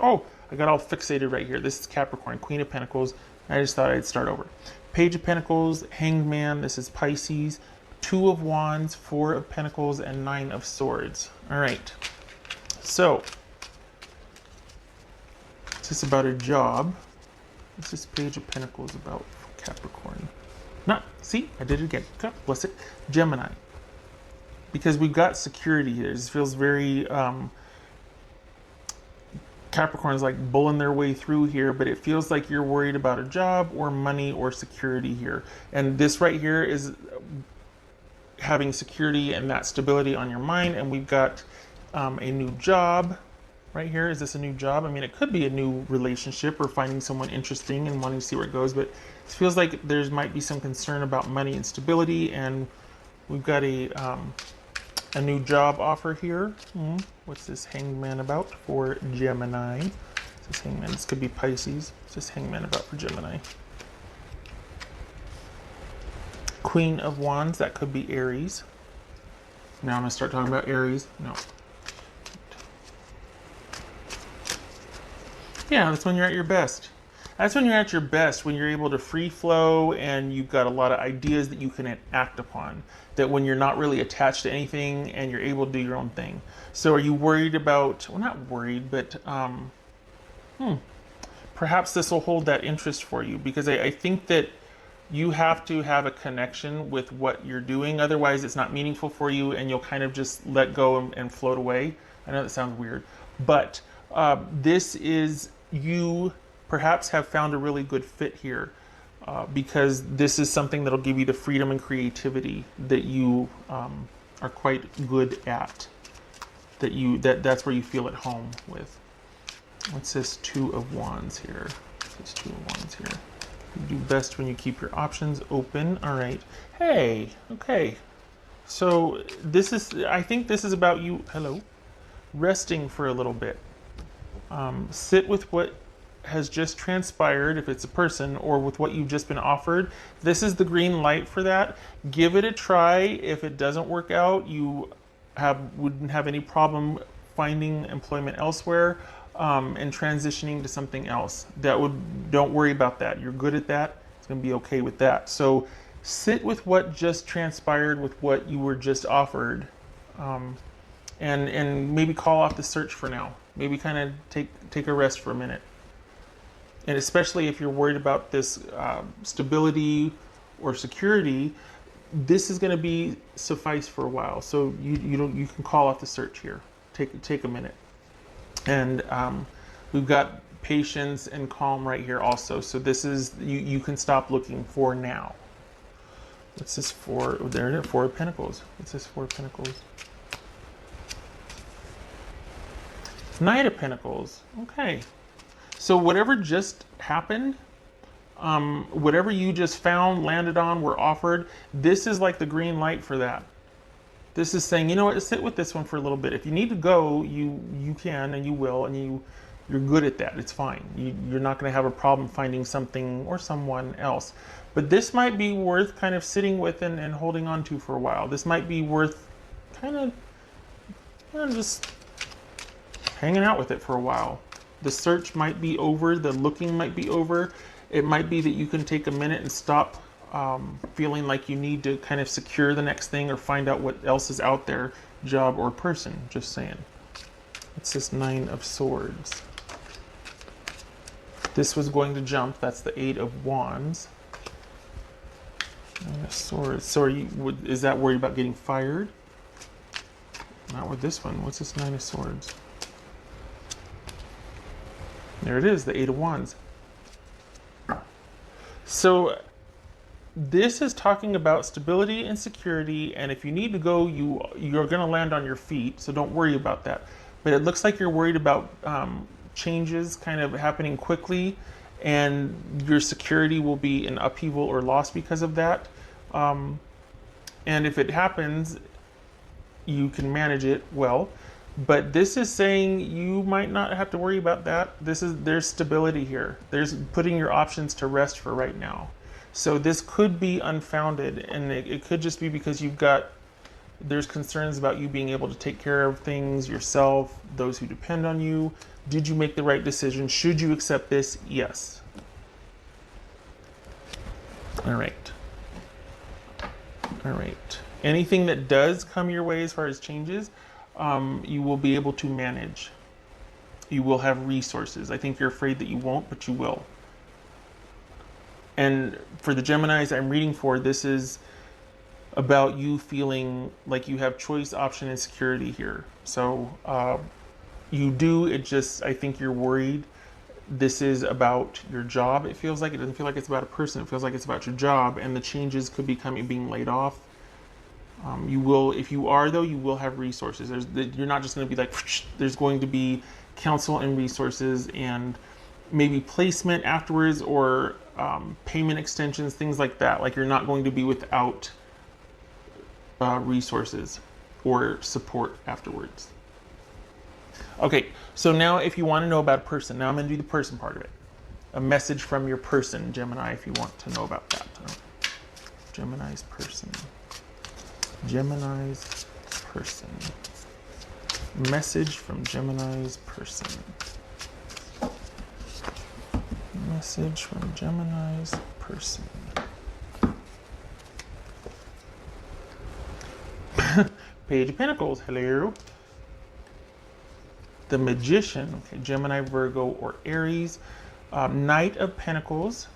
Oh, I got all fixated right here. This is Capricorn, Queen of Pentacles. I just thought I'd start over. Page of Pentacles, Hanged Man. This is Pisces. Two of Wands, Four of Pentacles, and Nine of Swords. All right. So, is this about a job? What's this Page of Pentacles about for Capricorn? Not, see, I did it again. God bless it. Gemini. Because we've got security here. This feels very, Capricorn's like bulling their way through here, but it feels like you're worried about a job or money or security here. And this right here is having security and that stability on your mind. And we've got a new job right here. Is this a new job? I mean, it could be a new relationship or finding someone interesting and wanting to see where it goes, but it feels like there might be some concern about money and stability, and we've got a new job offer here. What's this Hanged Man about for Gemini? This Hanged Man, this could be Pisces. What's this Hanged Man about for Gemini? Queen of Wands, that could be Aries. Now I'm going to start talking about Aries. No. Yeah, that's when you're at your best. That's when you're at your best, when you're able to free flow and you've got a lot of ideas that you can act upon. That when you're not really attached to anything and you're able to do your own thing. So are you worried about, well, not worried, but perhaps this will hold that interest for you, because I think that you have to have a connection with what you're doing. Otherwise, it's not meaningful for you and you'll kind of just let go and float away. I know that sounds weird, but this is, you perhaps have found a really good fit here, because this is something that'll give you the freedom and creativity that you are quite good at. That's where you feel at home with. What's this Two of Wands here? What's this Two of Wands here? You do best when you keep your options open. All right. Hey. Okay. So this is, I think this is about you. Hello. Resting for a little bit. Sit with what has just transpired, if it's a person, or with what you've just been offered. This is the green light for that. Give it a try. If it doesn't work out, you wouldn't have any problem finding employment elsewhere, and transitioning to something else. Don't worry about that. You're good at that. It's going to be okay with that. So sit with what just transpired, with what you were just offered, and maybe call off the search for now. Maybe kind of take a rest for a minute. And especially if you're worried about this stability or security, this is going to be suffice for a while. So you can call off the search here. Take a minute. And we've got patience and calm right here also. So this is, you can stop looking for now. What's this for? There it is, Four of Pentacles. What's this Four of Pentacles? Knight of Pentacles. Okay. So whatever just happened, whatever you just found, landed on, were offered, this is like the green light for that. This is saying, you know what, sit with this one for a little bit. If you need to go, you can and you will, and you're good at that. It's fine. You're not going to have a problem finding something or someone else. But this might be worth kind of sitting with and holding on to for a while. This might be worth kind of, just hanging out with it for a while. The search might be over. The looking might be over. It might be that you can take a minute and stop feeling like you need to kind of secure the next thing or find out what else is out there, job or person. Just saying. It's this Nine of Swords. This was going to jump. That's the Eight of Wands. Nine of Swords. So is that worried about getting fired? Not with this one. What's this Nine of Swords? There it is, the Eight of Wands. So this is talking about stability and security, and if you need to go, you're going to land on your feet, so don't worry about that. But it looks like you're worried about changes kind of happening quickly, and your security will be in upheaval or loss because of that. And if it happens, you can manage it well. But this is saying you might not have to worry about that. There's stability here. There's putting your options to rest for right now. So this could be unfounded, and it could just be because you've got There's concerns about you being able to take care of things yourself, those who depend on you. Did you make the right decision? Should you accept this? Yes. All right. All right. Anything that does come your way as far as changes, you will be able to manage. You will have resources. I think you're afraid that you won't, but you will. And for the Geminis I'm reading for, this is about you feeling like you have choice, option, and security here. So you do, it just, I think you're worried. This is about your job. It feels like it doesn't feel like it's about a person. It feels like it's about your job, and the changes could be being laid off. You will, if you are though, you will have resources. You're not just going to be like, there's going to be counsel and resources and maybe placement afterwards, or payment extensions, things like that. Like, you're not going to be without resources or support afterwards. Okay, so now if you want to know about a person, now I'm going to do the person part of it. A message from your person, Gemini, if you want to know about that. Gemini's person. Gemini's person. Message from Gemini's person. Message from Gemini's person. Page of Pentacles, hello. The Magician, okay, Gemini, Virgo, or Aries. Knight of Pentacles.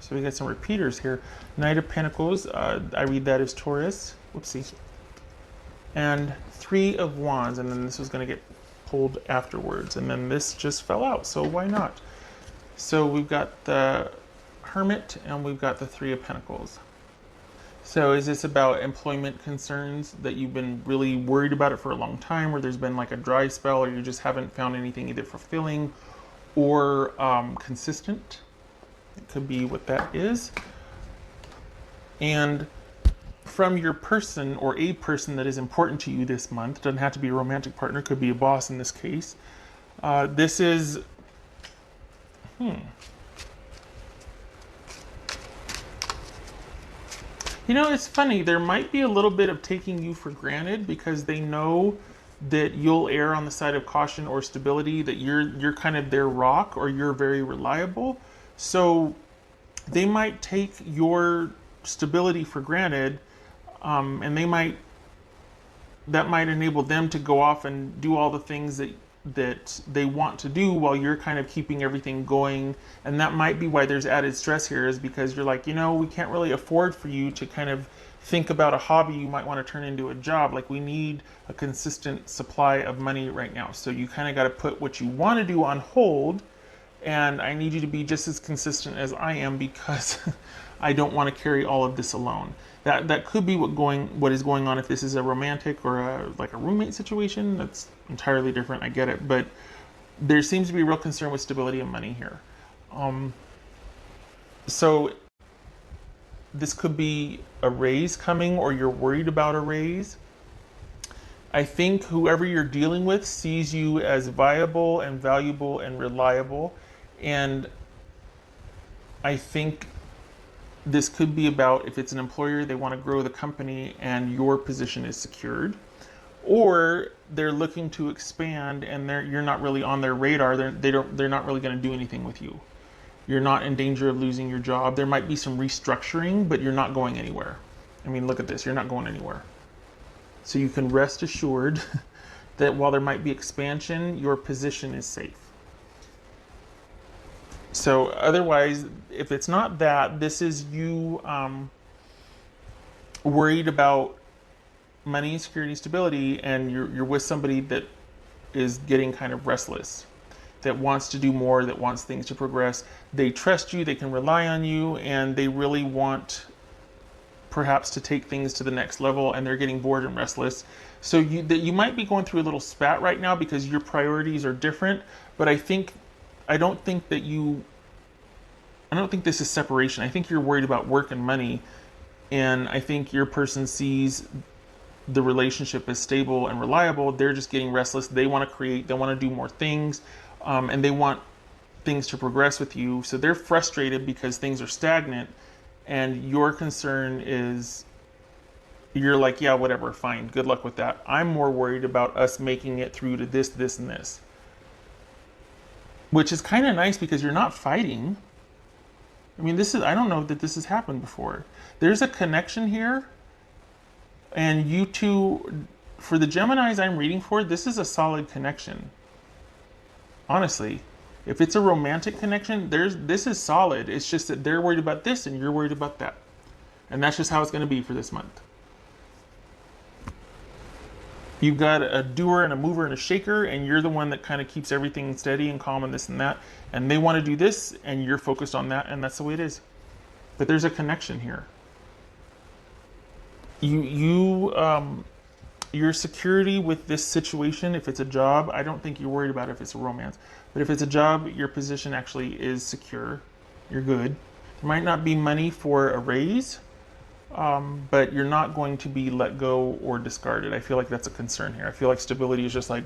So we got some repeaters here. Knight of Pentacles, I read that as Taurus. Whoopsie. And Three of Wands, and then this was going to get pulled afterwards, and then this just fell out, so why not? So we've got the Hermit, and we've got the Three of Pentacles. So is this about employment concerns that you've been really worried about it for a long time, or there's been like a dry spell, or you just haven't found anything either fulfilling or consistent? It could be what that is. And from your person, or a person that is important to you this month, doesn't have to be a romantic partner, could be a boss in this case. This is, You know, it's funny, there might be a little bit of taking you for granted because they know that you'll err on the side of caution or stability, that you're kind of their rock, or you're very reliable. So they might take your stability for granted, and that might enable them to go off and do all the things that they want to do while you're kind of keeping everything going. And that might be why there's added stress here, is because you're like, we can't really afford for you to kind of think about a hobby you might want to turn into a job. Like, we need a consistent supply of money right now. So you kind of got to put what you want to do on hold, and I need you to be just as consistent as I am, because I don't want to carry all of this alone. That could be what is going on if this is a romantic or like a roommate situation. That's entirely different. I get it, but there seems to be a real concern with stability and money here. So this could be a raise coming, or you're worried about a raise. I think whoever you're dealing with sees you as viable and valuable and reliable, and I think this could be about, if it's an employer, they want to grow the company and your position is secured, or they're looking to expand and you're not really on their radar. They're not really going to do anything with you. You're not in danger of losing your job. There might be some restructuring, but you're not going anywhere. I mean, look at this. You're not going anywhere. So you can rest assured that while there might be expansion, your position is safe. So otherwise, if it's not that, this is you worried about money, security, stability, and you're with somebody that is getting kind of restless, that wants to do more, that wants things to progress. They trust you, they can rely on you, and they really want perhaps to take things to the next level, and they're getting bored and restless. So you might be going through a little spat right now because your priorities are different, but I don't think this is separation. I think you're worried about work and money, and I think your person sees the relationship as stable and reliable. They're just getting restless. They want to create, they want to do more things, and they want things to progress with you. So they're frustrated because things are stagnant, and your concern is you're like, yeah, whatever, fine, good luck with that. I'm more worried about us making it through to this, this, and this. Which is kind of nice because you're not fighting. I mean, I don't know that this has happened before. There's a connection here, and you two, for the Geminis I'm reading for, this is a solid connection. Honestly, if it's a romantic connection, this is solid. It's just that they're worried about this and you're worried about that. And that's just how it's going to be for this month. You've got a doer and a mover and a shaker, and you're the one that kind of keeps everything steady and calm and this and that. And they want to do this, and you're focused on that, and that's the way it is. But there's a connection here. Your security with this situation, if it's a job, I don't think you're worried about if it's a romance. But if it's a job, your position actually is secure. You're good. There might not be money for a raise, but you're not going to be let go or discarded. I feel like that's a concern here. I feel like stability is just like,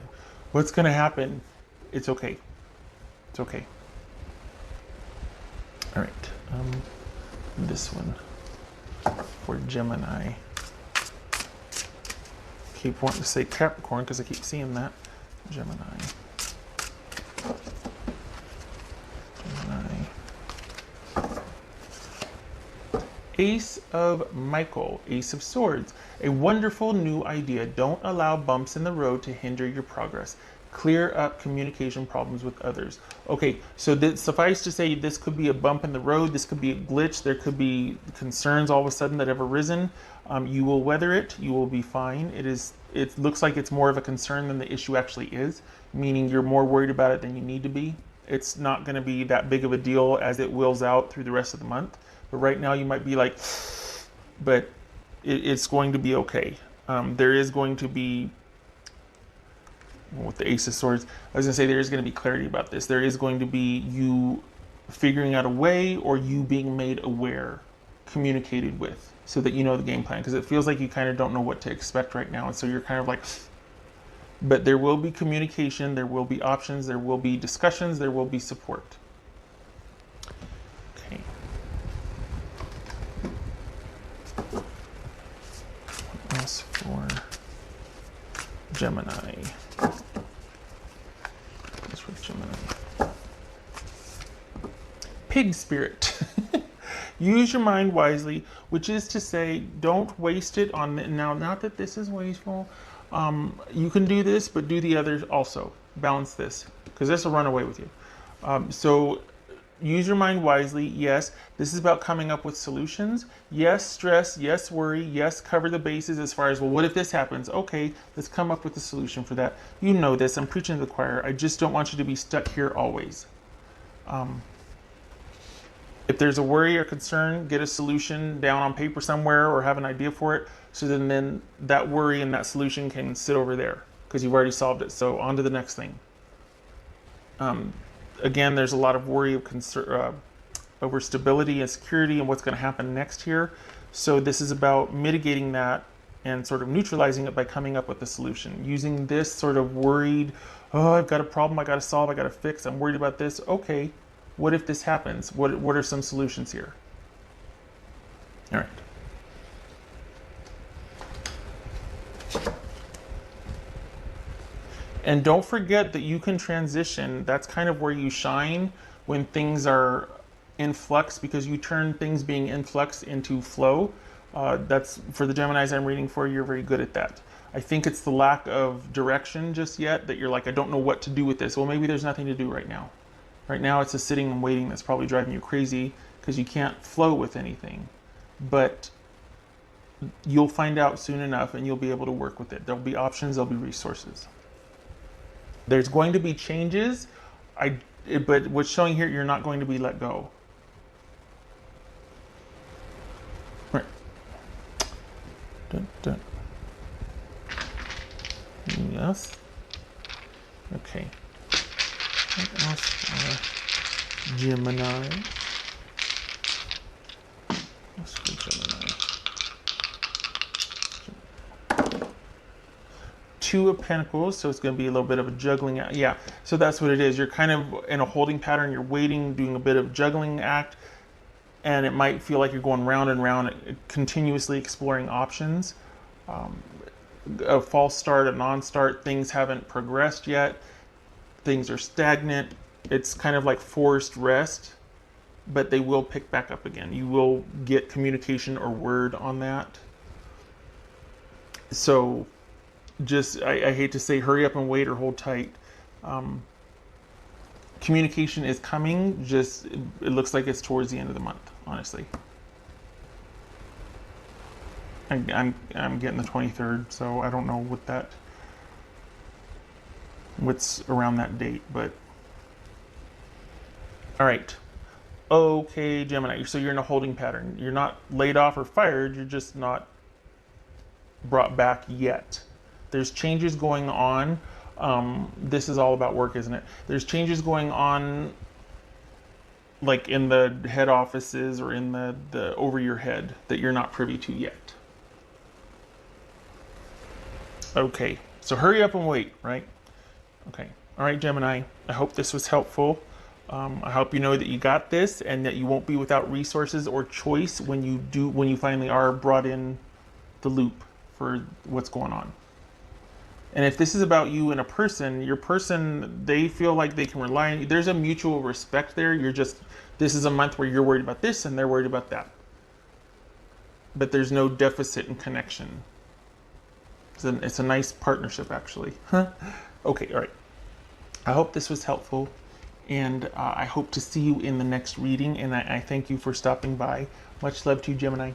what's going to happen? It's okay. It's okay. All right. This one for Gemini. Keep wanting to say Capricorn because I keep seeing that. Gemini. Ace of Michael, Ace of Swords. A wonderful new idea. Don't allow bumps in the road to hinder your progress. Clear up communication problems with others. Okay, so suffice to say, this could be a bump in the road. This could be a glitch. There could be concerns all of a sudden that have arisen. You will weather it. You will be fine. It looks like it's more of a concern than the issue actually is, meaning you're more worried about it than you need to be. It's not going to be that big of a deal as it wills out through the rest of the month. But right now you might be like, but it's going to be okay. There is going to be, with the Ace of Swords, I was going to say there is going to be clarity about this. There is going to be you figuring out a way, or you being made aware, communicated with, so that you know the game plan. Because it feels like you kind of don't know what to expect right now. And so you're kind of like, but there will be communication, there will be options, there will be discussions, there will be support. Okay. What else for Gemini? What's for Gemini? Pig spirit. Use your mind wisely, which is to say, don't waste it on, now, not that this is wasteful. You can do this, but do the others also. Balance this, because this will run away with you. So use your mind wisely. Yes, this is about coming up with solutions. Yes, stress. Yes, worry. Yes, cover the bases as far as, well, what if this happens? Okay, let's come up with a solution for that. You know this. I'm preaching to the choir. I just don't want you to be stuck here always. If there's a worry or concern, get a solution down on paper somewhere or have an idea for it. So then that worry and that solution can sit over there because you've already solved it. So on to the next thing. Again, there's a lot of worry of over stability and security and what's going to happen next here. So this is about mitigating that and sort of neutralizing it by coming up with a solution. Using this sort of worried, oh, I've got a problem I got to solve, I got to fix, I'm worried about this. Okay, what if this happens? What are some solutions here? All right. And don't forget that you can transition. That's kind of where you shine when things are in flux, because you turn things being in flux into flow. That's for the Geminis I'm reading for, you're very good at that. I think it's the lack of direction just yet that you're like, I don't know what to do with this. Well, maybe there's nothing to do right now. Right now it's a sitting and waiting that's probably driving you crazy because you can't flow with anything. But you'll find out soon enough and you'll be able to work with it. There'll be options, there'll be resources. There's going to be changes, but what's showing here, you're not going to be let go. Right. Dun, dun. Yes. Okay. What else for Gemini? What's for Gemini? Two of Pentacles, so it's going to be a little bit of a juggling act. Yeah, so that's what it is. You're kind of in a holding pattern. You're waiting, doing a bit of juggling act, and it might feel like you're going round and round, continuously exploring options. A false start, a non-start, things haven't progressed yet, things are stagnant. It's kind of like forced rest, but they will pick back up again. You will get communication or word on that. So just, I hate to say hurry up and wait or hold tight. Communication is coming, just it looks like it's towards the end of the month, honestly. I'm getting the 23rd, so I don't know what's around that date, but all right. Okay, Gemini. So you're in a holding pattern. You're not laid off or fired. You're just not brought back yet. There's changes going on. This is all about work, isn't it? There's changes going on, like in the head offices or in the over your head that you're not privy to yet. Okay, so hurry up and wait, right? Okay. All right, Gemini. I hope this was helpful. I hope you know that you got this and that you won't be without resources or choice when you finally are brought in the loop for what's going on. And if this is about you and a person, your person, they feel like they can rely on you. There's a mutual respect there. This is a month where you're worried about this and they're worried about that. But there's no deficit in connection. It's a nice partnership, actually. Okay, all right. I hope this was helpful, and I hope to see you in the next reading, and I thank you for stopping by. Much love to you, Gemini.